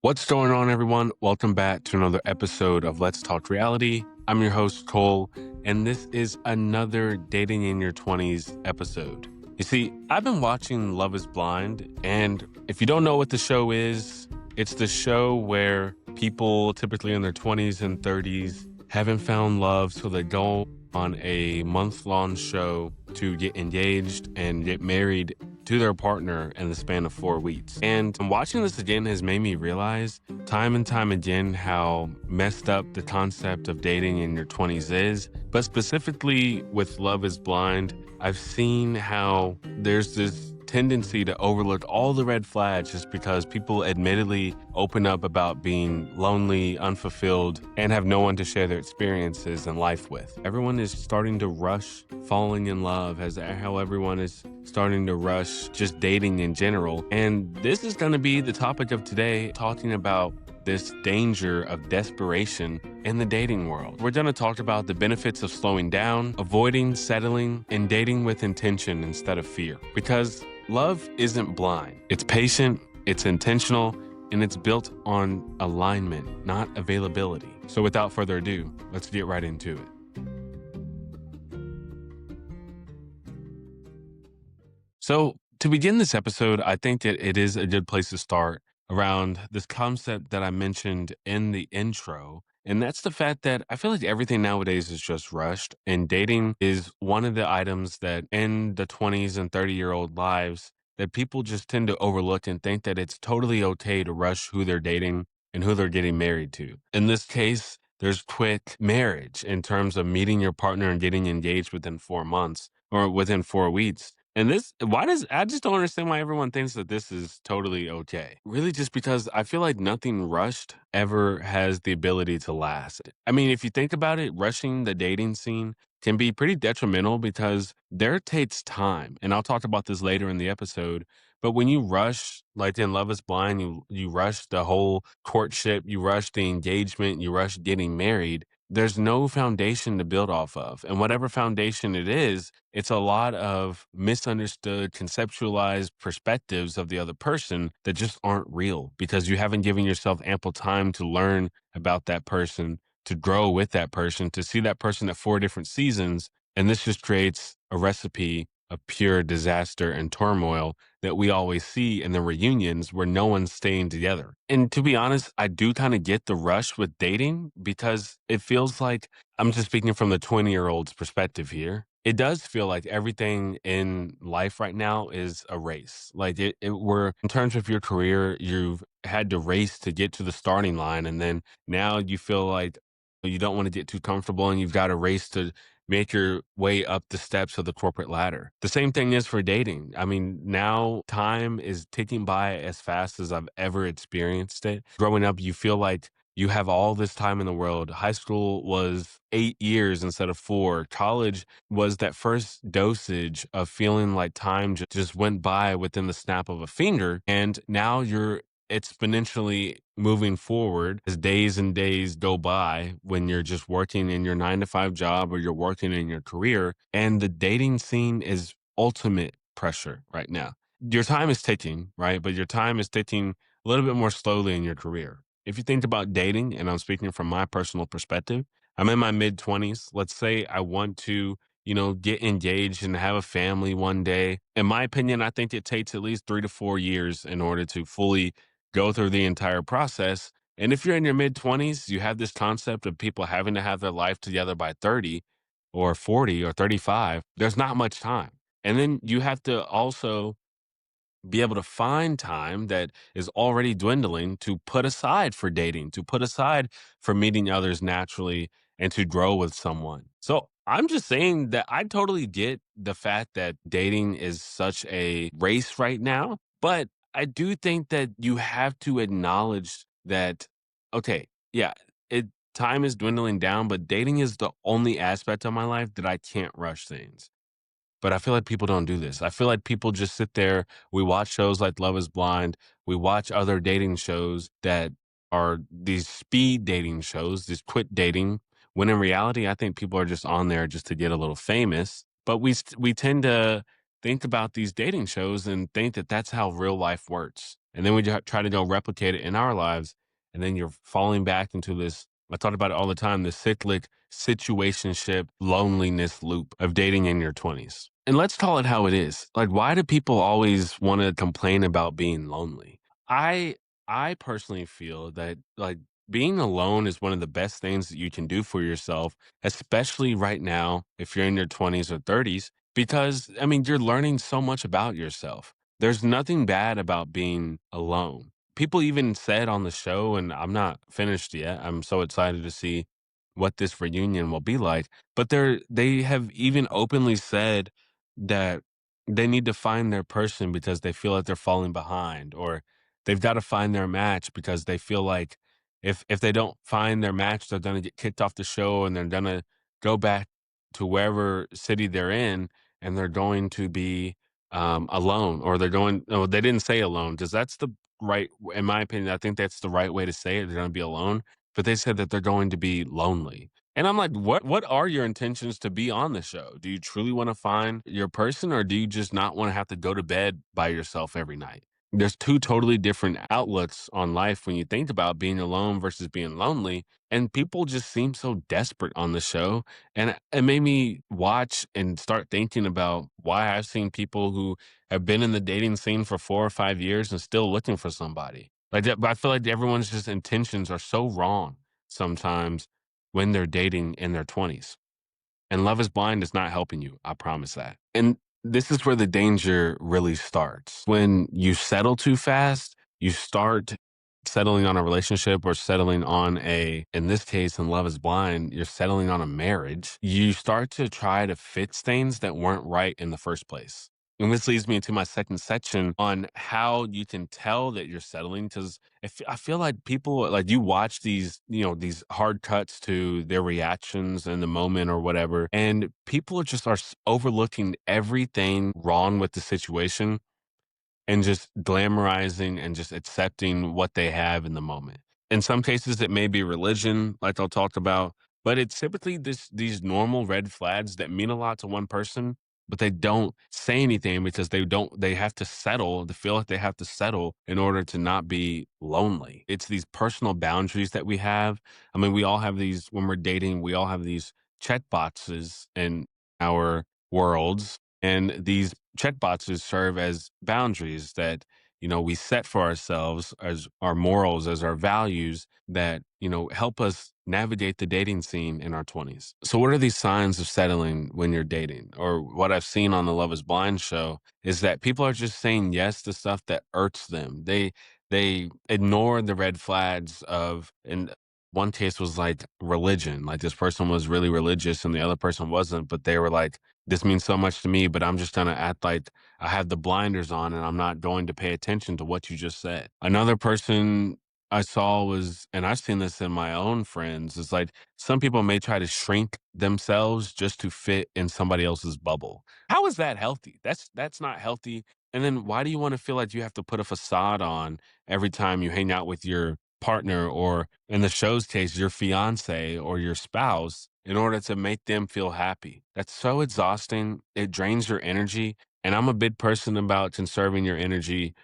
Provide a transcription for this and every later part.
What's going on, everyone? Welcome back to another episode of Let's Talk Reality. I'm your host, Cole, and this is another Dating in Your 20s episode. You see, I've been watching Love is Blind, and if you don't know what the show is, it's the show where people, typically in their 20s and 30s, haven't found love, so they go on a month-long show to get engaged and get married to their partner in the span of 4 weeks. And watching this again has made me realize time and time again how messed up the concept of dating in your 20s is. But specifically with Love is Blind, I've seen how there's this tendency to overlook all the red flags just because people admittedly open up about being lonely, unfulfilled, and have no one to share their experiences in life with. Everyone is starting to rush falling in love, as how everyone is starting to rush just dating in general. And this is going to be the topic of today, talking about this danger of desperation in the dating world. We're going to talk about the benefits of slowing down, avoiding settling, and dating with intention instead of fear. Because love isn't blind. It's patient, it's intentional, and it's built on alignment, not availability. So without further ado, let's get right into it. So to begin this episode, I think that it is a good place to start around this concept that I mentioned in the intro. And that's the fact that I feel like everything nowadays is just rushed. And dating is one of the items that in the 20s and 30-year-old lives that people just tend to overlook and think that it's totally okay to rush who they're dating and who they're getting married to. In this case, there's quick marriage in terms of meeting your partner and getting engaged within 4 months or within 4 weeks. And I just don't understand why everyone thinks that this is totally okay. Really, just because I feel like nothing rushed ever has the ability to last. I mean, if you think about it, rushing the dating scene can be pretty detrimental because there takes time. And I'll talk about this later in the episode. But when you rush, like in Love is Blind, you rush the whole courtship, you rush the engagement, you rush getting married. There's no foundation to build off of. And whatever foundation it is, it's a lot of misunderstood, conceptualized perspectives of the other person that just aren't real because you haven't given yourself ample time to learn about that person, to grow with that person, to see that person at 4 different seasons. And this just creates a recipe of pure disaster and turmoil that we always see in the reunions where no one's staying together. And to be honest, I do kind of get the rush with dating because it feels like I'm just speaking from the 20-year-old's perspective here. It does feel like everything in life right now is a race. Like we're in terms of your career, you've had to race to get to the starting line. And then now you feel like you don't want to get too comfortable and you've got to race to make your way up the steps of the corporate ladder. The same thing is for dating. I mean, now time is ticking by as fast as I've ever experienced it. Growing up, you feel like you have all this time in the world. High school was 8 years instead of four. College was that first dosage of feeling like time just went by within the snap of a finger. And now you're exponentially moving forward as days and days go by when you're just working in your 9 to 5 job or you're working in your career. And the dating scene is ultimate pressure right now. Your time is ticking, right? But your time is ticking a little bit more slowly in your career. If you think about dating, and I'm speaking from my personal perspective, I'm in my mid 20s. Let's say I want to, get engaged and have a family one day. In my opinion, I think it takes at least 3 to 4 years in order to fully go through the entire process. And if you're in your mid 20s, you have this concept of people having to have their life together by 30 or 40 or 35. There's not much time. And then you have to also be able to find time that is already dwindling to put aside for dating, to put aside for meeting others naturally and to grow with someone. So I'm just saying that I totally get the fact that dating is such a race right now, but I do think that you have to acknowledge that, okay, yeah, it time is dwindling down, but dating is the only aspect of my life that I can't rush things. But I feel like people don't do this. I feel like people just sit there. We watch shows like Love is Blind. We watch other dating shows that are these speed dating shows, this quick dating. When in reality, I think people are just on there just to get a little famous. But we tend to think about these dating shows and think that that's how real life works. And then we try to go replicate it in our lives. And then you're falling back into this. I talk about it all the time, the cyclic situationship loneliness loop of dating in your 20s. And let's call it how it is. Like, why do people always want to complain about being lonely? I I personally feel that like being alone is one of the best things that you can do for yourself, especially right now if you're in your 20s or 30s, because I mean, you're learning so much about yourself. There's nothing bad about being alone. People even said on the show, and I'm not finished yet. I'm so excited to see what this reunion will be like. But they have even openly said that they need to find their person because they feel like they're falling behind, or they've got to find their match because they feel like if they don't find their match, they're gonna get kicked off the show and they're gonna go back to wherever city they're in, and they're going to be alone, or they're going. Oh, they didn't say alone because that's the right. In my opinion, I think that's the right way to say it. They're going to be alone, but they said that they're going to be lonely. And I'm like, what are your intentions to be on the show? Do you truly want to find your person, or do you just not want to have to go to bed by yourself every night? There's two totally different outlooks on life when you think about being alone versus being lonely. And people just seem so desperate on the show. And it made me watch and start thinking about why I've seen people who have been in the dating scene for 4 or 5 years and still looking for somebody. Like that, but I feel like everyone's just intentions are so wrong sometimes when they're dating in their 20s. And Love is Blind is not helping you. I promise that. And this is where the danger really starts. When you settle too fast, you start settling on a relationship or settling on in this case, in Love is Blind, you're settling on a marriage. You start to try to fix things that weren't right in the first place. And this leads me into my second section on how you can tell that you're settling. Because I feel like people, like you watch these, these hard cuts to their reactions in the moment or whatever, and people are overlooking everything wrong with the situation and just glamorizing and just accepting what they have in the moment. In some cases, it may be religion, like I'll talk about, but it's typically these normal red flags that mean a lot to one person, but they don't say anything because they have to settle, they feel like they have to settle in order to not be lonely. It's these personal boundaries that we have. I mean, we all have these when we're dating, we all have these check boxes in our worlds, and these check boxes serve as boundaries that, we set for ourselves as our morals, as our values that, help us navigate the dating scene in our 20s. So, what are these signs of settling when you're dating? Or what I've seen on the Love is Blind show is that people are just saying yes to stuff that irks them. They ignore the red flags of, and one case was like religion. Like this person was really religious and the other person wasn't, but they were like, this means so much to me, but I'm just gonna act like I have the blinders on and I'm not going to pay attention to what you just said. Another person I saw was, and I've seen this in my own friends, is like some people may try to shrink themselves just to fit in somebody else's bubble. How is that healthy? That's not healthy. And then why do you want to feel like you have to put a facade on every time you hang out with your partner, or in the show's case, your fiance or your spouse, in order to make them feel happy? That's so exhausting. It drains your energy. And I'm a big person about conserving your energy.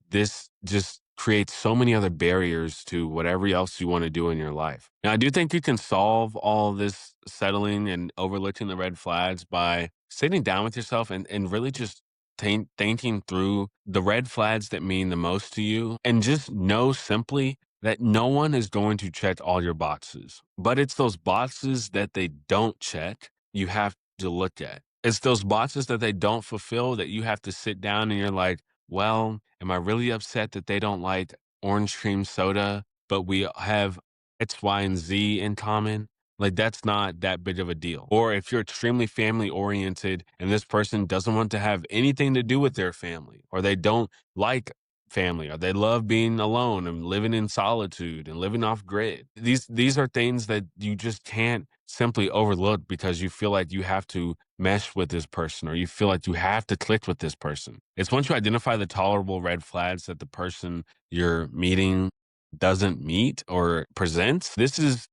This just creates so many other barriers to whatever else you want to do in your life. Now, I do think you can solve all this settling and overlooking the red flags by sitting down with yourself and really just thinking through the red flags that mean the most to you, and just know simply that no one is going to check all your boxes. But it's those boxes that they don't check you have to look at. It's those boxes that they don't fulfill that you have to sit down and you're like, well, am I really upset that they don't like orange cream soda, but we have X, Y, and Z in common? Like, that's not that big of a deal. Or if you're extremely family oriented and this person doesn't want to have anything to do with their family, or they don't like family, or they love being alone and living in solitude and living off grid. These are things that you just can't simply overlook because you feel like you have to mesh with this person, or you feel like you have to click with this person. It's once you identify the tolerable red flags that the person you're meeting doesn't meet or presents. This is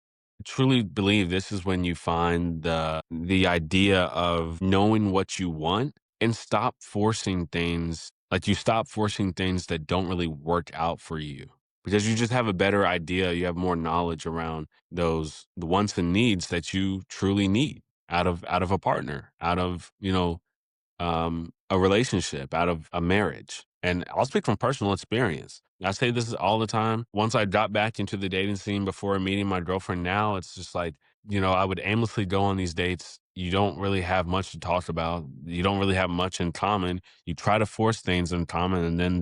truly believe this is when you find the idea of knowing what you want and stop forcing things Like, you stop forcing things that don't really work out for you because you just have a better idea, you have more knowledge around the wants and needs that you truly need out of a partner, out of, a relationship, out of a marriage. And I'll speak from personal experience. I say this all the time. Once I got back into the dating scene before meeting my girlfriend now, it's just like, I would aimlessly go on these dates. You don't really have much to talk about. You don't really have much in common. You try to force things in common, and then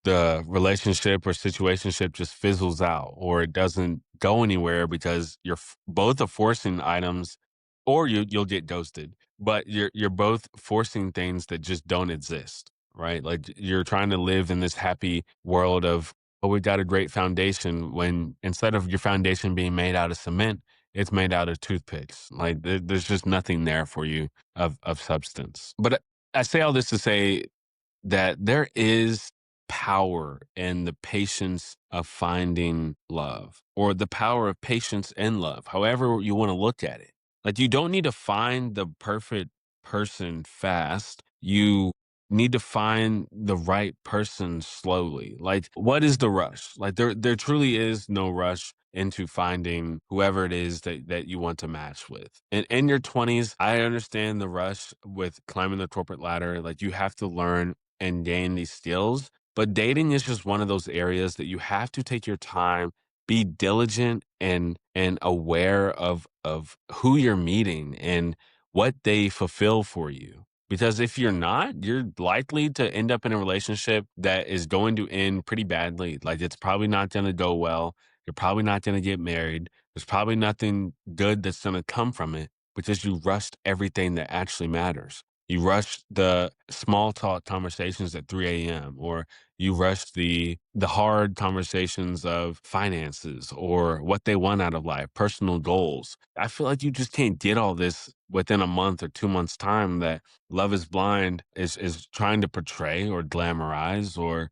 the relationship or situationship just fizzles out, or it doesn't go anywhere because both are forcing items, or you'll get ghosted, but you're both forcing things that just don't exist, right? Like, you're trying to live in this happy world of, oh, we got a great foundation, when instead of your foundation being made out of cement, it's made out of toothpicks. Like, there's just nothing there for you of substance. But I say all this to say that there is power in the patience of finding love, or the power of patience in love, however you want to look at it. Like, you don't need to find the perfect person fast. You need to find the right person slowly. Like, what is the rush? Like, there truly is no rush into finding whoever it is that you want to match with. And in your 20s, I understand the rush with climbing the corporate ladder. Like, you have to learn and gain these skills. But dating is just one of those areas that you have to take your time, be diligent and aware of who you're meeting and what they fulfill for you. Because if you're not, you're likely to end up in a relationship that is going to end pretty badly. Like, it's probably not going to go well. You're probably not going to get married. There's probably nothing good that's going to come from it because you rushed everything that actually matters. You rushed the small talk conversations at 3 a.m., or you rushed the hard conversations of finances or what they want out of life, personal goals. I feel like you just can't get all this within a month or 2 months time that Love is Blind is trying to portray or glamorize, or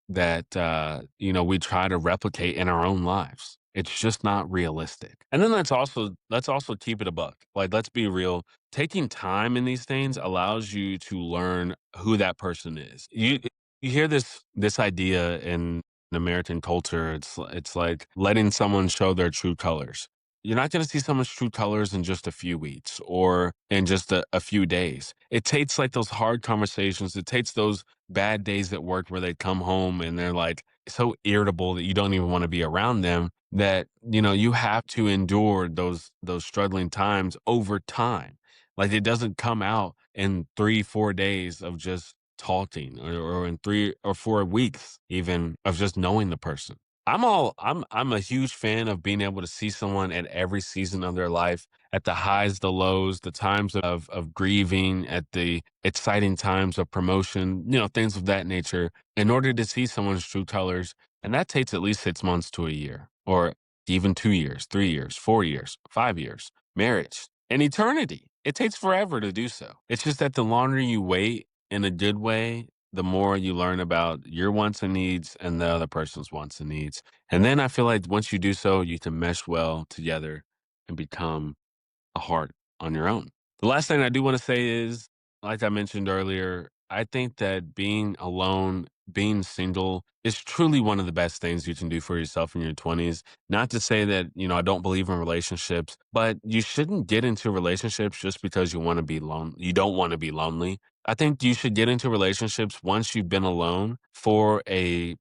that we try to replicate in our own lives. It's just not realistic. And then let's also keep it a buck. Like, let's be real. Taking time in these things allows you to learn who that person is. You hear this idea in American culture. It's like letting someone show their true colors. You're not going to see someone's true colors in just a few weeks or in just a few days. It takes, like, those hard conversations. It takes those bad days at work where they come home and they're like so irritable that you don't even want to be around them, that you have to endure those struggling times over time. Like, it doesn't come out in 3-4 days of just talking, or in 3 or 4 weeks even of just knowing the person. I'm a huge fan of being able to see someone at every season of their life, at the highs, the lows, the times of grieving, at the exciting times of promotion, things of that nature, in order to see someone's true colors. And that takes at least 6 months to a year, or even 2 years, 3 years, 4 years, 5 years, marriage, an eternity. It takes forever to do so. It's just that the longer you wait in a good way, the more you learn about your wants and needs and the other person's wants and needs. And then I feel like once you do so, you can mesh well together and become a heart on your own. The last thing I do want to say is, like I mentioned earlier, I think that being alone, being single, is truly one of the best things you can do for yourself in your 20s. Not to say that, I don't believe in relationships, but you shouldn't get into relationships just because you want to be lonely. You don't want to be lonely. I think you should get into relationships once you've been alone for a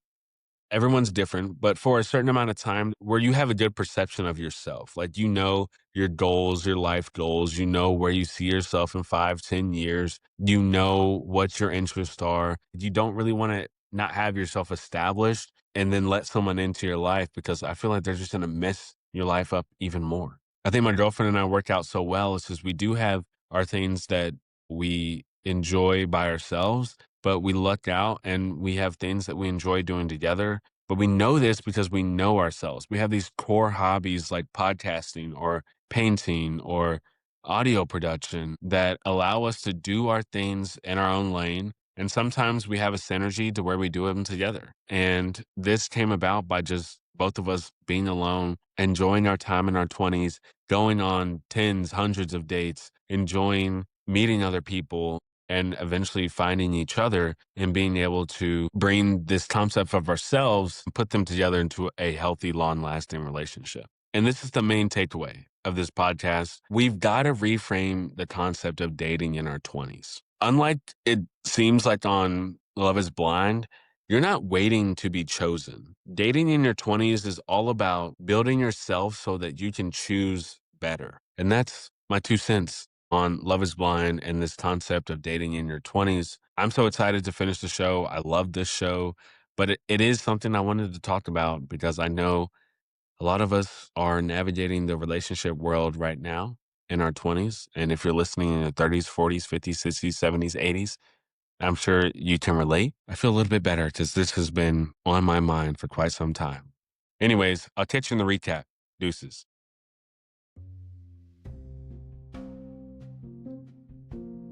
everyone's different, but for a certain amount of time where you have a good perception of yourself. Like, your goals, your life goals, where you see yourself in 5, 10 years, what your interests are. You don't really want to not have yourself established and then let someone into your life, because I feel like they're just going to mess your life up even more. I think my girlfriend and I work out so well. It's just we do have our things that we enjoy by ourselves, but we luck out and we have things that we enjoy doing together. But we know this because we know ourselves. We have these core hobbies like podcasting or painting or audio production that allow us to do our things in our own lane. And sometimes we have a synergy to where we do them together. And this came about by just both of us being alone, enjoying our time in our 20s, going on tens, hundreds of dates, enjoying meeting other people, and eventually finding each other and being able to bring this concept of ourselves and put them together into a healthy, long-lasting relationship. And this is the main takeaway of this podcast. We've got to reframe the concept of dating in our 20s. Unlike it seems like on Love is Blind, you're not waiting to be chosen. Dating in your 20s is all about building yourself so that you can choose better. And that's my 2 cents on Love is Blind and this concept of dating in your 20s. I'm so excited to finish the show. I love this show, but it is something I wanted to talk about because I know a lot of us are navigating the relationship world right now in our 20s. And if you're listening in your 30s, 40s, 50s, 60s, 70s, 80s, I'm sure you can relate. I feel a little bit better because this has been on my mind for quite some time. Anyways, I'll catch you in the recap. Deuces.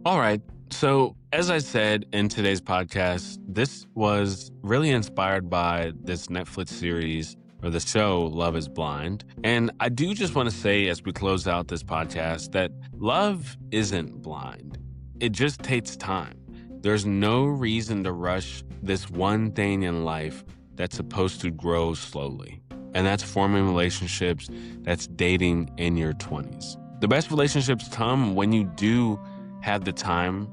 All right. So, as I said in today's podcast, this was really inspired by this Netflix series or the show Love is Blind. And I do just want to say, as we close out this podcast, that love isn't blind, it just takes time. There's no reason to rush this one thing in life that's supposed to grow slowly. And that's forming relationships, that's dating in your 20s. The best relationships come when you do have the time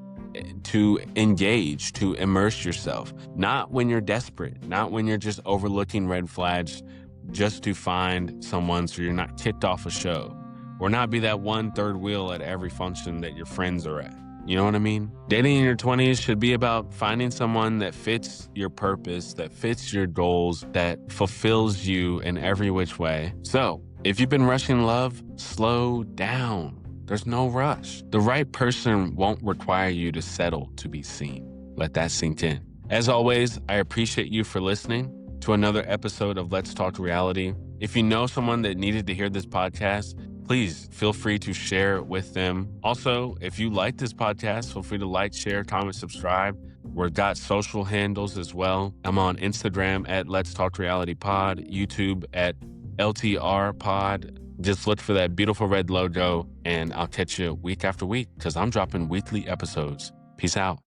to engage, to immerse yourself, not when you're desperate, not when you're just overlooking red flags just to find someone so you're not kicked off a show, or not be that one third wheel at every function that your friends are at. You know what I mean? Dating in your 20s should be about finding someone that fits your purpose, that fits your goals, that fulfills you in every which way. So, if you've been rushing love, slow down. There's no rush. The right person won't require you to settle to be seen. Let that sink in. As always, I appreciate you for listening to another episode of Let's Talk Reality. If you know someone that needed to hear this podcast, please feel free to share it with them. Also, if you like this podcast, feel free to like, share, comment, subscribe. We've got social handles as well. I'm on Instagram at Let's Talk Reality Pod, YouTube at LTR Pod. Just look for that beautiful red logo, and I'll catch you week after week because I'm dropping weekly episodes. Peace out.